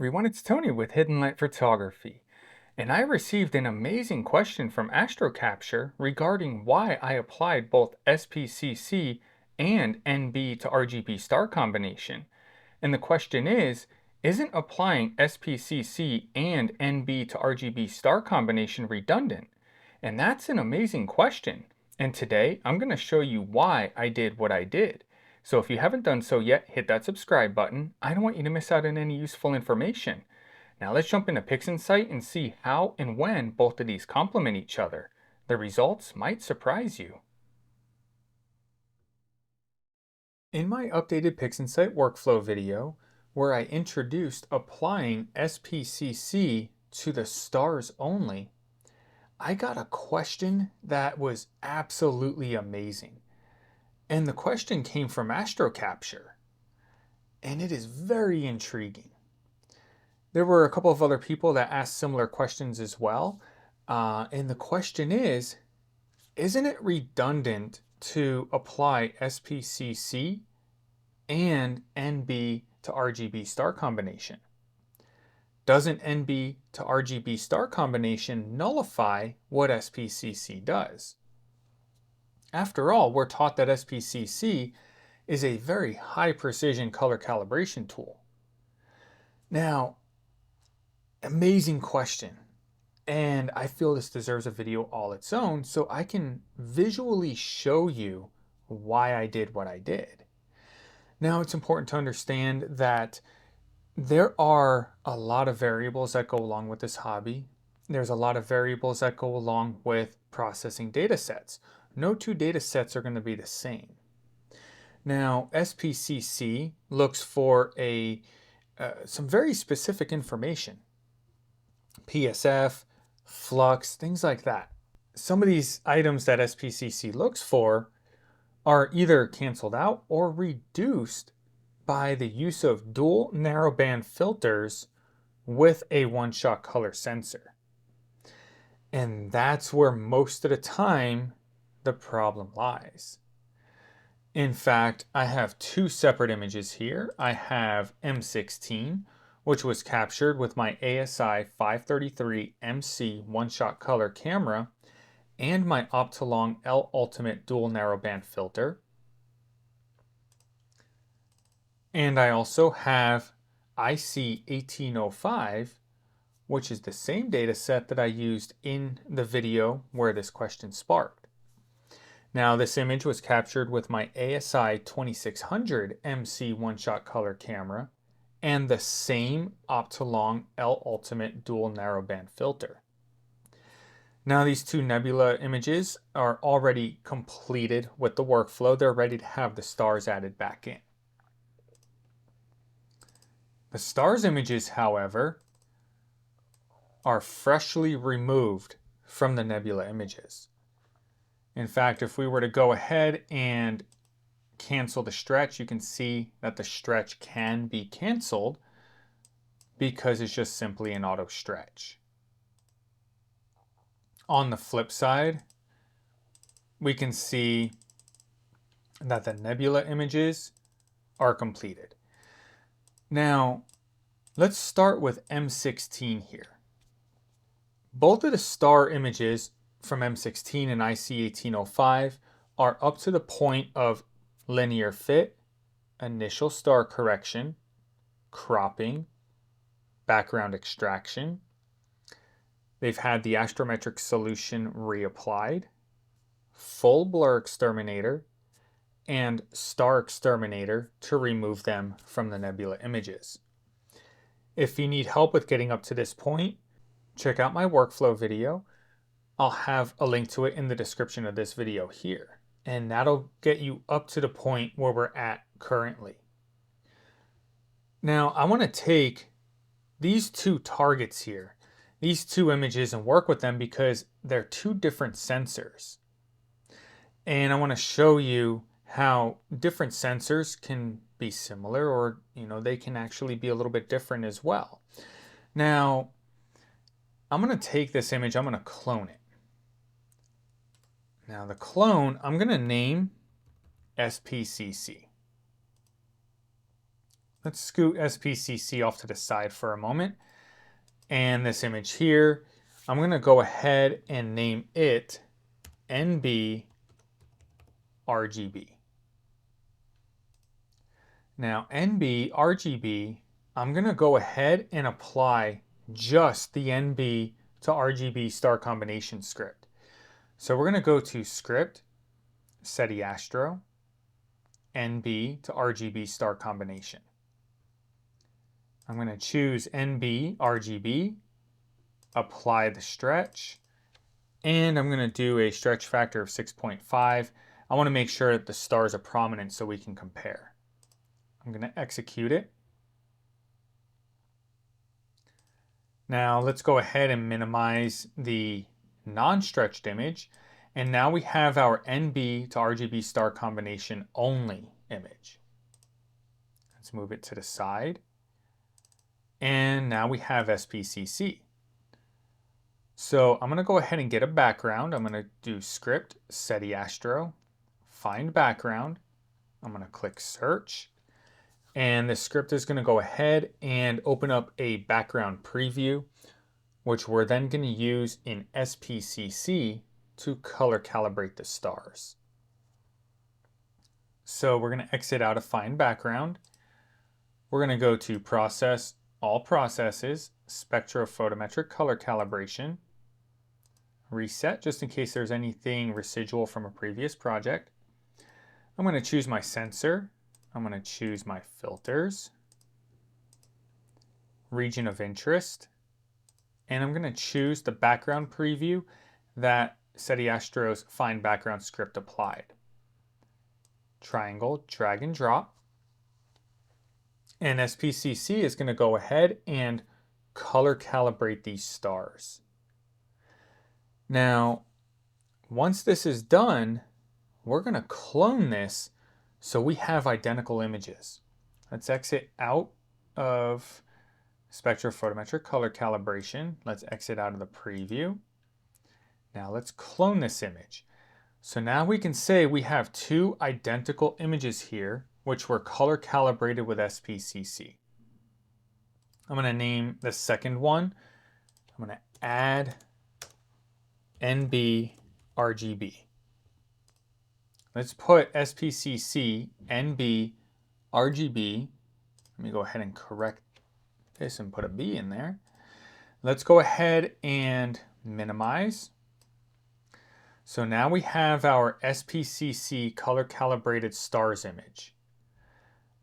everyone, it's Tony with Hidden Light Photography, and I received an amazing question from AstroCapture regarding why I applied both SPCC and NB to RGB star combination. And the question is, isn't applying SPCC and NB to RGB star combination redundant? And that's an amazing question. And today I'm going to show you why I did what I did. So if you haven't done so yet, hit that subscribe button. I don't want you to miss out on any useful information. Now let's jump into PixInsight and see how and when both of these complement each other. The results might surprise you. In my updated PixInsight workflow video, where I introduced applying SPCC to the stars only, I got a question that was absolutely amazing. And the question came from AstroCapture, and it is very intriguing. There were a couple of other people that asked similar questions as well. And the question is, isn't it redundant to apply SPCC and NB to RGB star combination? Doesn't NB to RGB star combination nullify what SPCC does? After all, we're taught that SPCC is a very high precision color calibration tool. Now, amazing question. And I feel this deserves a video all its own so I can visually show you why I did what I did. Now, it's important to understand that there are a lot of variables that go along with this hobby. There's a lot of variables that go along with processing data sets. No two data sets are going to be the same. Now, SPCC looks for some very specific information. PSF, flux, things like that. Some of these items that SPCC looks for are either canceled out or reduced by the use of dual narrowband filters with a one-shot color sensor. And that's where most of the time the problem lies. In fact, I have two separate images here. I have M16, which was captured with my ASI 533 MC one-shot color camera, and my Optolong L Ultimate dual narrowband filter. And I also have IC 1805, which is the same data set that I used in the video where this question sparked. Now, this image was captured with my ASI 2600 MC one-shot color camera and the same Optolong L Ultimate dual narrowband filter. Now, these two nebula images are already completed with the workflow. They're ready to have the stars added back in. The stars images, however, are freshly removed from the nebula images. In fact, if we were to go ahead and cancel the stretch, you can see that the stretch can be canceled because it's just simply an auto stretch. On the flip side, we can see that the nebula images are completed. Now, let's start with M16 here. Both of the star images from M16 and IC 1805 are up to the point of linear fit, initial star correction, cropping, background extraction. They've had the astrometric solution reapplied, full blur exterminator, and star exterminator to remove them from the nebula images. If you need help with getting up to this point, check out my workflow video. I'll have a link to it in the description of this video here, and that'll get you up to the point where we're at currently. Now, I want to take these two targets here, these two images, and work with them because they're two different sensors. And I want to show you how different sensors can be similar, or they can actually be a little bit different as well. Now, I'm going to take this image, I'm going to clone it. Now the clone, I'm going to name SPCC. Let's scoot SPCC off to the side for a moment. And this image here, I'm going to go ahead and name it NB RGB. Now NB RGB, I'm going to go ahead and apply just the NB to RGB star combination script. So we're going to go to Script, SETI Astro, NB to RGB star combination. I'm going to choose NB RGB, apply the stretch, and I'm going to do a stretch factor of 6.5. I want to make sure that the stars are prominent so we can compare. I'm going to execute it. Now let's go ahead and minimize the non-stretched image. And now we have our NB to RGB star combination only image. Let's move it to the side. And now we have SPCC. So I'm going to go ahead and get a background. I'm going to do Script, SETI Astro, find background. I'm going to click Search. And the script is going to go ahead and open up a background preview, which we're then going to use in SPCC to color calibrate the stars. So we're going to exit out of Find Background. We're going to go to Process, All Processes, Spectrophotometric Color Calibration, Reset, just in case there's anything residual from a previous project. I'm going to choose my sensor. I'm going to choose my filters, region of interest, and I'm going to choose the background preview that SETI Astro's Find Background script applied. Triangle, drag and drop. And SPCC is going to go ahead and color calibrate these stars. Now, once this is done, we're going to clone this so we have identical images. Let's exit out of Spectrophotometric Color Calibration. Let's exit out of the preview. Now let's clone this image. So now we can say we have two identical images here, which were color calibrated with SPCC. I'm going to name the second one. I'm going to add NB RGB. Let's put SPCC NB RGB. Let me go ahead and correct this and put a B in there. Let's go ahead and minimize. So now we have our SPCC color calibrated stars image.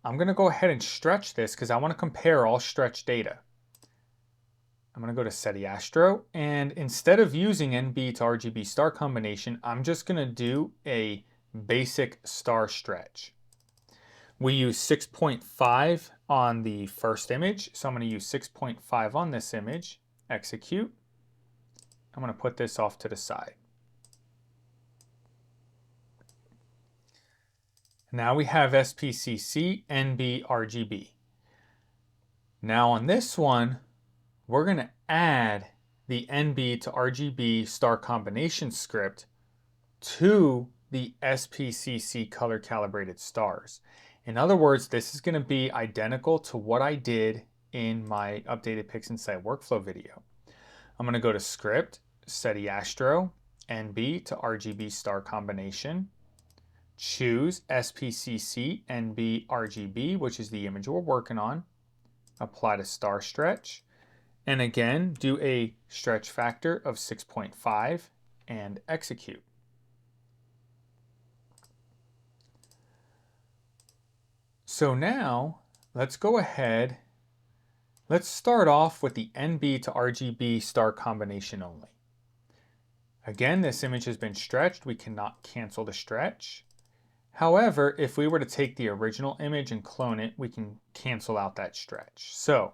I'm going to go ahead and stretch this because I want to compare all stretch data. I'm going to go to SETI Astro, and instead of using NB to RGB star combination, I'm just going to do a basic star stretch. We use 6.5 on the first image, so I'm going to use 6.5 on this image. Execute. I'm going to put this off to the side. Now we have SPCC NB RGB. Now on this one, we're going to add the NB to RGB star combination script to the SPCC color calibrated stars. In other words, this is going to be identical to what I did in my updated PixInsight workflow video. I'm going to go to Script, SETI Astro, NB to RGB star combination, choose SPCC NB RGB, which is the image we're working on, apply to star stretch, and again, do a stretch factor of 6.5 and execute. So now let's go ahead. Let's start off with the NB to RGB star combination only. Again, this image has been stretched. We cannot cancel the stretch. However, if we were to take the original image and clone it, we can cancel out that stretch. So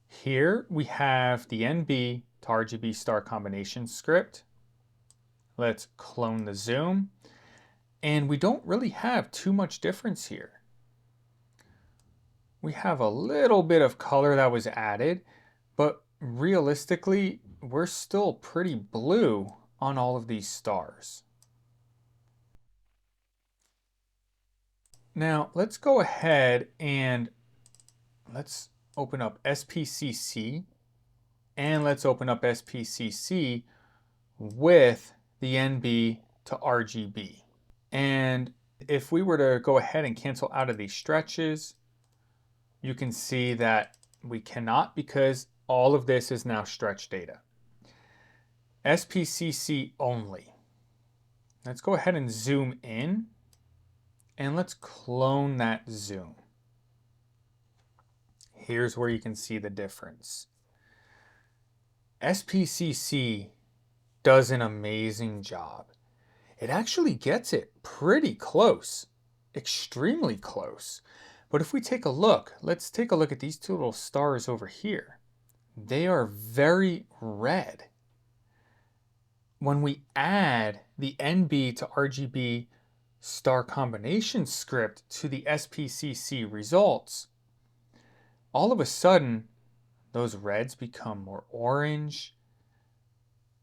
here we have the NB to RGB star combination script. Let's clone the zoom. And we don't really have too much difference here. We have a little bit of color that was added, but realistically, we're still pretty blue on all of these stars. Now let's go ahead and let's open up SPCC, and let's open up SPCC with the NB to RGB. And if we were to go ahead and cancel out of these stretches, you can see that we cannot, because all of this is now stretch data. SPCC only. Let's go ahead and zoom in, and let's clone that zoom. Here's where you can see the difference. SPCC does an amazing job. It actually gets it pretty close, extremely close. But if we take a look, let's take a look at these two little stars over here. They are very red. When we add the NB to RGB star combination script to the SPCC results, all of a sudden, those reds become more orange.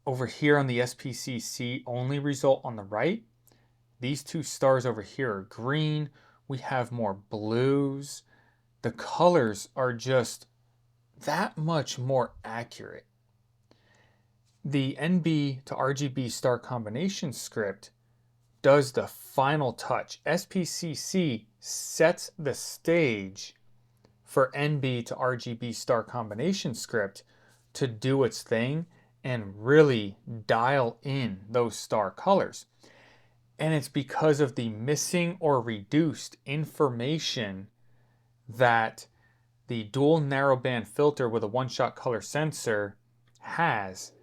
Over here on the SPCC only result on the right, these two stars over here are green. We have more blues. The colors are just that much more accurate. The NB to RGB star combination script does the final touch. SPCC sets the stage for NB to RGB star combination script to do its thing and really dial in those star colors. And it's because of the missing or reduced information that the dual narrowband filter with a one-shot color sensor has.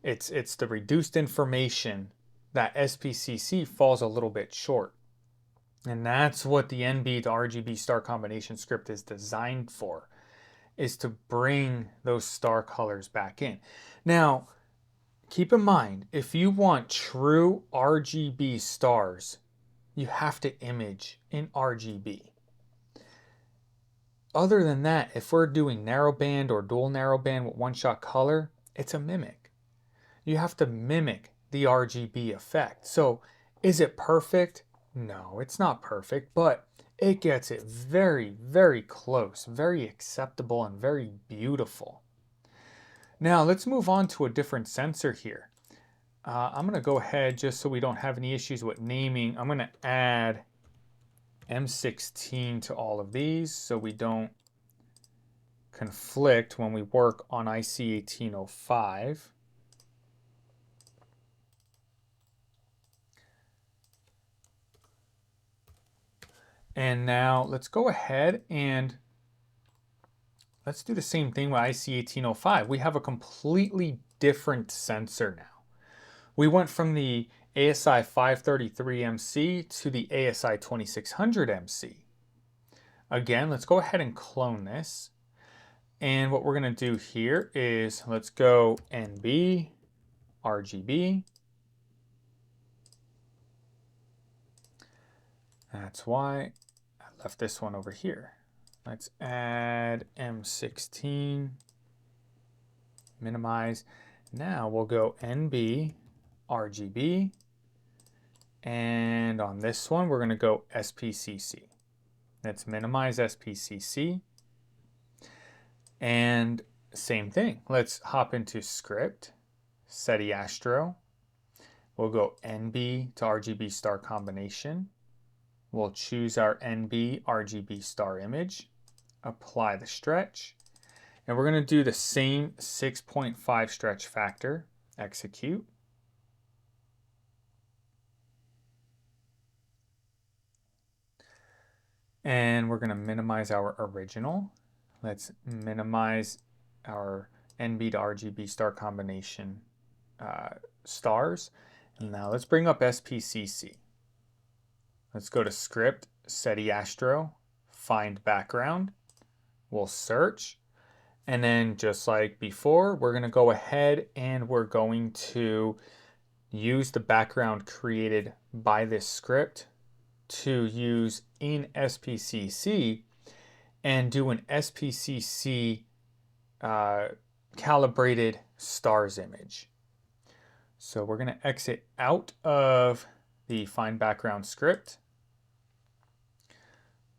It's the reduced information that SPCC falls a little bit short. And that's what the NB to RGB star combination script is designed for, is to bring those star colors back in. Now, keep in mind, if you want true RGB stars, you have to image in RGB. Other than that, if we're doing narrowband or dual narrowband with one-shot color, it's a mimic. You have to mimic the RGB effect. So is it perfect? No, it's not perfect, but it gets it very, very close, very acceptable, and very beautiful. Now let's move on to a different sensor here. I'm going to go ahead, just so we don't have any issues with naming, I'm going to add M16 to all of these so we don't conflict when we work on IC 1805. And now let's go ahead and let's do the same thing with IC 1805. We have a completely different sensor now. We went from the ASI 533MC to the ASI 2600MC. Again, let's go ahead and clone this. And what we're going to do here is let's go NB, RGB. That's why I left this one over here. Let's add M16, minimize. Now we'll go NB, RGB, and on this one we're going to go SPCC. Let's minimize SPCC, and same thing. Let's hop into script, SETI Astro. We'll go NB to RGB star combination. We'll choose our NB RGB star image, apply the stretch, and we're going to do the same 6.5 stretch factor, execute. And we're going to minimize our original. Let's minimize our NB to RGB star combination stars. And now let's bring up SPCC. Let's go to script, SETI Astro, find background. We'll search. And then just like before, we're going to go ahead and we're going to use the background created by this script to use in SPCC and do an SPCC calibrated stars image. So we're going to exit out of the find background script.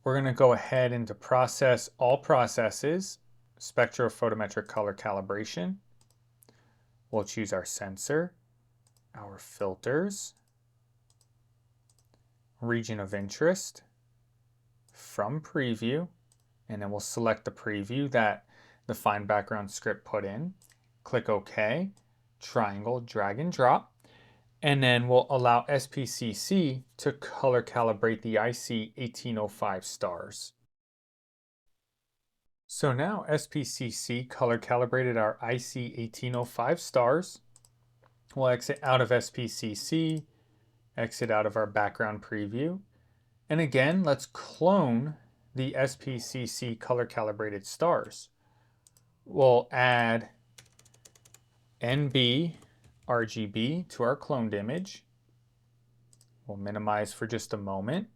we're going to go ahead into process all processes, spectrophotometric color calibration. We'll choose our sensor, our filters, region of interest, from preview, and then we'll select the preview that the Fine Background script put in. Click OK, triangle, drag and drop, and then we'll allow SPCC to color calibrate the IC 1805 stars. So now SPCC color calibrated our IC 1805 stars. We'll exit out of SPCC, exit out of our background preview, and again, let's clone the SPCC color calibrated stars. We'll add NB RGB to our cloned image. We'll minimize for just a moment.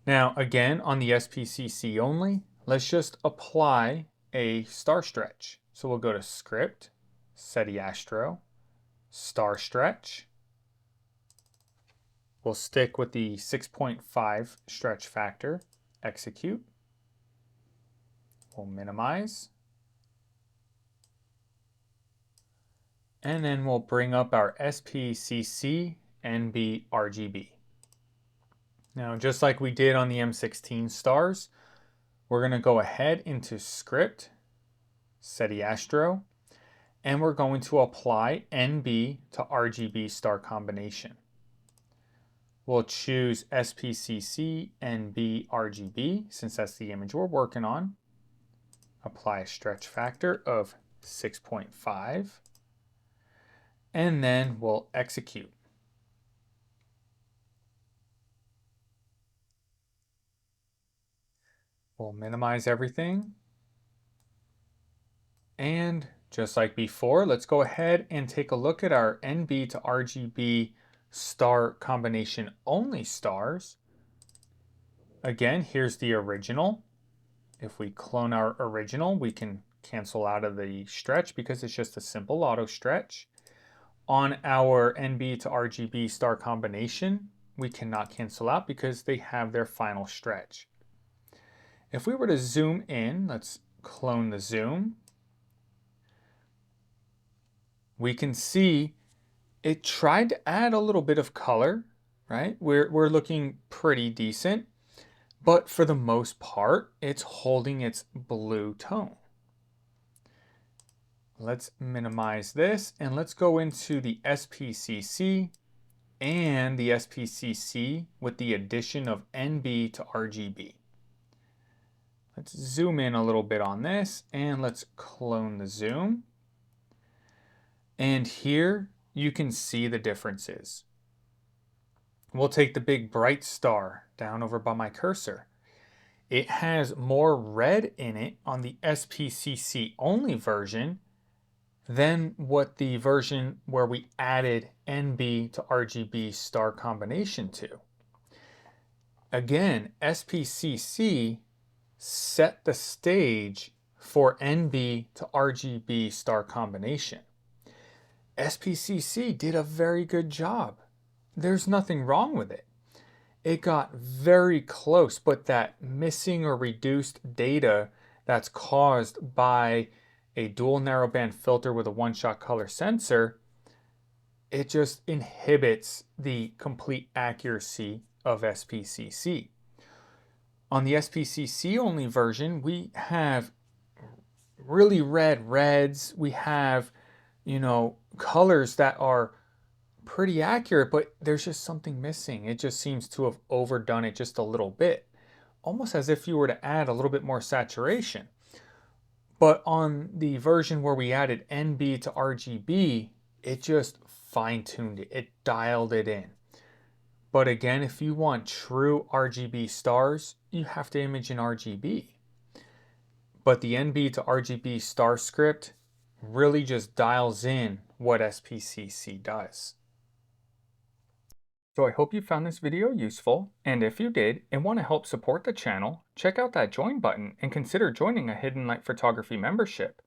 Now again, on the SPCC only, let's just apply a star stretch. So we'll go to Script, SETI Astro, Star Stretch. We'll stick with the 6.5 stretch factor, execute. We'll minimize. And then we'll bring up our SPCC NB RGB. Now, just like we did on the M16 stars, we're going to go ahead into Script, SETI Astro, and we're going to apply NB to RGB star combination. We'll choose SPCC NB RGB since that's the image we're working on. Apply a stretch factor of 6.5. And then we'll execute. We'll minimize everything. And just like before, let's go ahead and take a look at our NB to RGB star combination only stars. Again, here's the original. If we clone our original, we can cancel out of the stretch because it's just a simple auto stretch. On our NB to RGB star combination, we cannot cancel out because they have their final stretch. If we were to zoom in, let's clone the zoom. We can see it tried to add a little bit of color, right? We're looking pretty decent, but for the most part, it's holding its blue tone. Let's minimize this and let's go into the SPCC and the SPCC with the addition of NB to RGB. Let's zoom in a little bit on this and let's clone the zoom. And here you can see the differences. We'll take the big bright star down over by my cursor. It has more red in it on the SPCC only version than what the version where we added NB to RGB star combination to. Again, SPCC set the stage for NB to RGB star combination. SPCC did a very good job. There's nothing wrong with it. It got very close, but that missing or reduced data that's caused by a dual narrowband filter with a one-shot color sensor, it just inhibits the complete accuracy of SPCC. On the SPCC only version, we have really red reds. We have, colors that are pretty accurate, but there's just something missing. It just seems to have overdone it just a little bit, almost as if you were to add a little bit more saturation. But on the version where we added NB to RGB, it just fine-tuned it. It dialed it in. But again, if you want true RGB stars, you have to image in RGB. But the NB to RGB star script really just dials in what SPCC does. So I hope you found this video useful, and if you did and want to help support the channel, check out that join button and consider joining a Hidden Light Photography membership.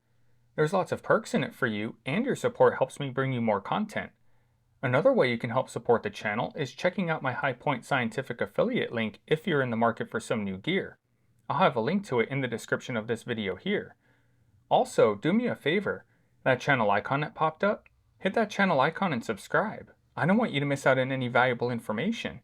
There's lots of perks in it for you, and your support helps me bring you more content. Another way you can help support the channel is checking out my High Point Scientific affiliate link if you're in the market for some new gear. I'll have a link to it in the description of this video here. Also, do me a favor, that channel icon that popped up, hit that channel icon and subscribe. I don't want you to miss out on any valuable information.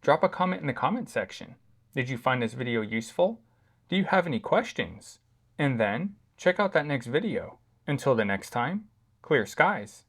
Drop a comment in the comment section. Did you find this video useful? Do you have any questions? And then, check out that next video. Until the next time, clear skies.